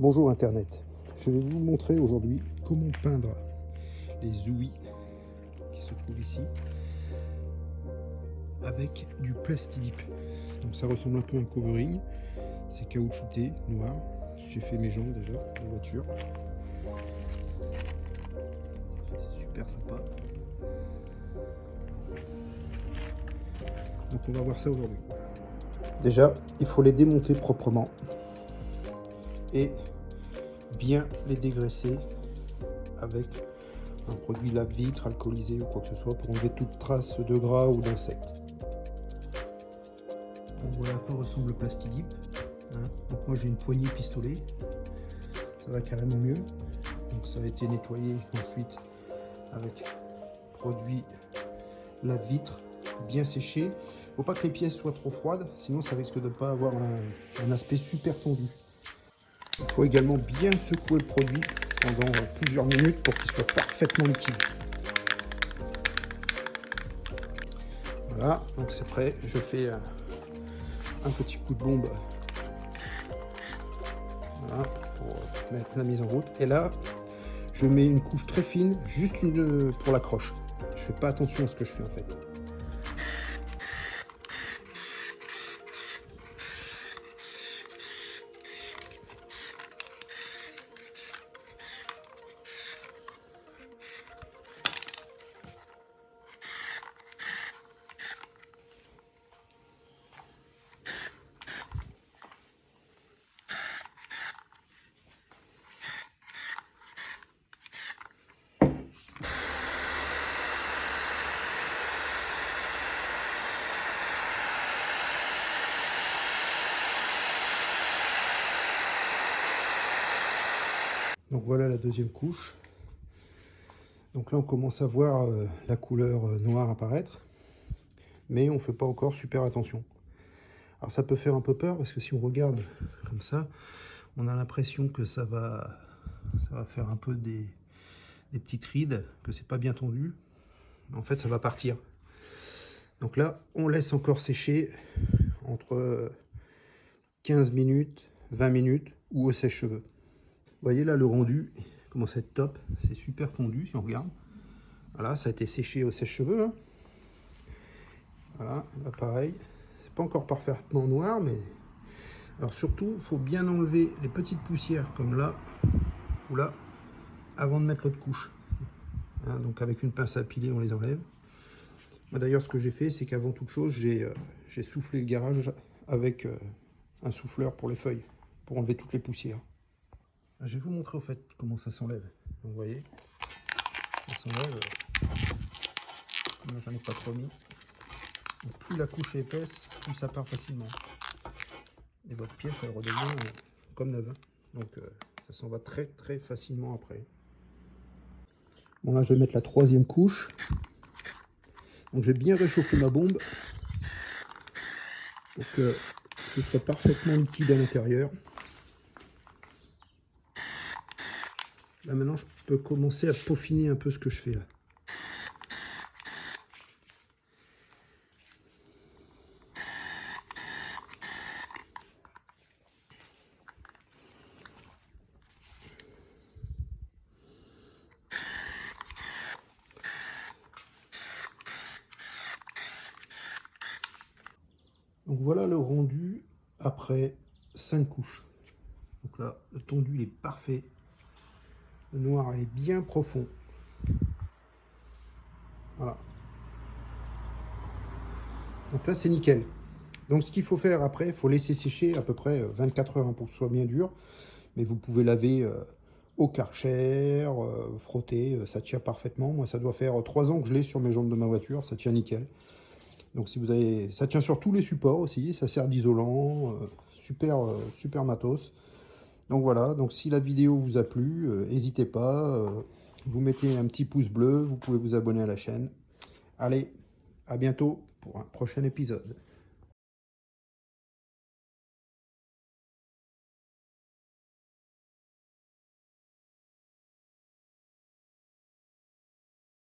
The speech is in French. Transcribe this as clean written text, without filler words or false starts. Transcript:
Bonjour Internet, je vais vous montrer aujourd'hui comment peindre les ouïes qui se trouvent ici avec du Plastidip. Donc ça ressemble un peu à un covering, c'est caoutchouté, noir. J'ai fait mes jambes déjà, la voiture. C'est super sympa. Donc on va voir ça aujourd'hui. Déjà, il faut les démonter proprement et bien les dégraisser avec un produit lave-vitre, alcoolisé ou quoi que ce soit pour enlever toute trace de gras ou d'insectes. Donc voilà à quoi ressemble le Plastidip. Donc moi j'ai une poignée pistolet, ça va carrément mieux. Donc ça a été nettoyé ensuite avec produit lave-vitre bien séché. Faut pas que les pièces soient trop froides, sinon ça risque de ne pas avoir un aspect super tendu. Il faut également bien secouer le produit pendant plusieurs minutes pour qu'il soit parfaitement liquide. Voilà, donc c'est prêt. Je fais un petit coup de bombe, voilà, pour mettre la mise en route. Et là, je mets une couche très fine, juste une pour l'accroche. Je fais pas attention à ce que je fais en fait. Donc voilà la deuxième couche. Donc là on commence à voir la couleur noire apparaître, mais on ne fait pas encore super attention. Alors ça peut faire un peu peur parce que si on regarde comme ça, on a l'impression que ça va faire un peu des petites rides, que c'est pas bien tendu. En fait ça va partir. Donc là on laisse encore sécher entre 15 minutes, 20 minutes ou au sèche-cheveux. Vous voyez là le rendu commence à être top, c'est super tendu si on regarde. Voilà, ça a été séché au sèche-cheveux. Hein. Voilà, là pareil, c'est pas encore parfaitement noir, mais alors surtout, il faut bien enlever les petites poussières comme là ou là avant de mettre l'autre couche. Hein, donc avec une pince à piler, on les enlève. Moi d'ailleurs, ce que j'ai fait, c'est qu'avant toute chose, j'ai soufflé le garage avec un souffleur pour les feuilles, pour enlever toutes les poussières. Je vais vous montrer au fait comment ça s'enlève. Vous voyez, ça s'enlève. Moi, j'en ai pas trop mis. Donc, plus la couche est épaisse, plus ça part facilement. Et votre pièce, elle redevient comme neuve. Donc ça s'en va très très facilement après. Bon là, je vais mettre la troisième couche. Donc j'ai bien réchauffé ma bombe pour que ce soit parfaitement liquide à l'intérieur. Là maintenant, je peux commencer à peaufiner un peu ce que je fais là. Donc voilà le rendu après 5 couches. Donc là, le tondu il est parfait. Le noir il est bien profond. Voilà. Donc là c'est nickel. Donc ce qu'il faut faire après, il faut laisser sécher à peu près 24 heures hein, pour que ce soit bien dur. Mais vous pouvez laver au Karcher, frotter, ça tient parfaitement. Moi ça doit faire 3 ans que je l'ai sur mes jantes de ma voiture, ça tient nickel. Donc si vous avez, ça tient sur tous les supports aussi, ça sert d'isolant, super matos. Donc voilà, donc si la vidéo vous a plu, n'hésitez pas, vous mettez un petit pouce bleu, vous pouvez vous abonner à la chaîne. Allez, à bientôt pour un prochain épisode.